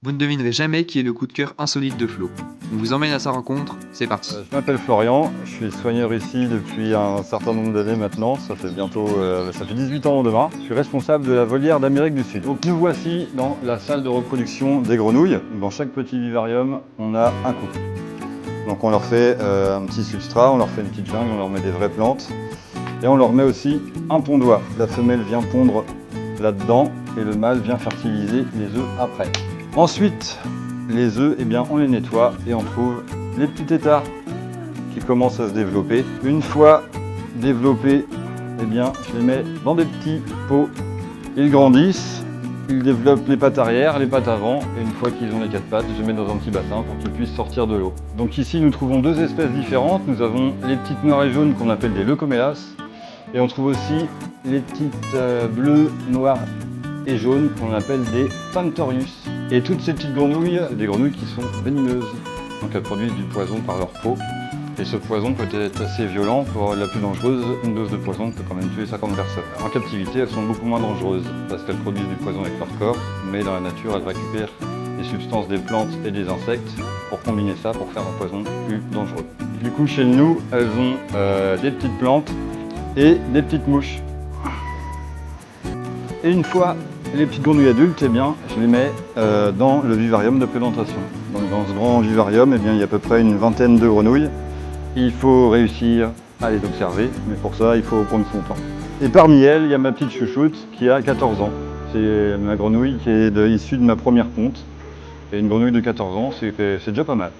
Vous ne devinerez jamais qui est le coup de cœur insolite de Flo. On vous emmène à sa rencontre, c'est parti. Je m'appelle Florian, je suis soigneur ici depuis un certain nombre d'années maintenant, ça fait 18 ans demain. Je suis responsable de la volière d'Amérique du Sud. Donc nous voici dans la salle de reproduction des grenouilles. Dans chaque petit vivarium, on a un couple. Donc on leur fait un petit substrat, on leur fait une petite jungle, on leur met des vraies plantes. Et on leur met aussi un pondoir. La femelle vient pondre là-dedans et le mâle vient fertiliser les œufs après. Ensuite, les œufs, eh bien, on les nettoie et on trouve les petits têtards qui commencent à se développer. Une fois développés, eh bien, je les mets dans des petits pots. Ils grandissent, ils développent les pattes arrière, les pattes avant, et une fois qu'ils ont les 4 pattes, je les mets dans un petit bassin pour qu'ils puissent sortir de l'eau. Donc ici, nous trouvons deux espèces différentes. Nous avons les petites noires et jaunes qu'on appelle des leucomélas, et on trouve aussi les petites bleues, noires et jaunes qu'on appelle des Phantorius. Et toutes ces petites grenouilles, c'est des grenouilles qui sont venimeuses. Donc elles produisent du poison par leur peau. Et ce poison peut être assez violent. Pour la plus dangereuse, une dose de poison peut quand même tuer 50 personnes. En captivité, elles sont beaucoup moins dangereuses parce qu'elles produisent du poison avec leur corps. Mais dans la nature, elles récupèrent des substances des plantes et des insectes pour combiner ça, pour faire un poison plus dangereux. Du coup, chez nous, elles ont des petites plantes et des petites mouches. Et une fois les petites grenouilles adultes, eh bien, je les mets dans le vivarium de prédentation. Donc dans ce grand vivarium, eh bien, il y a à peu près une vingtaine de grenouilles. Il faut réussir à les observer, mais pour ça, il faut prendre son temps. Et parmi elles, il y a ma petite chouchoute qui a 14 ans. C'est ma grenouille qui est issue de ma première ponte. Et une grenouille de 14 ans, c'est déjà pas mal.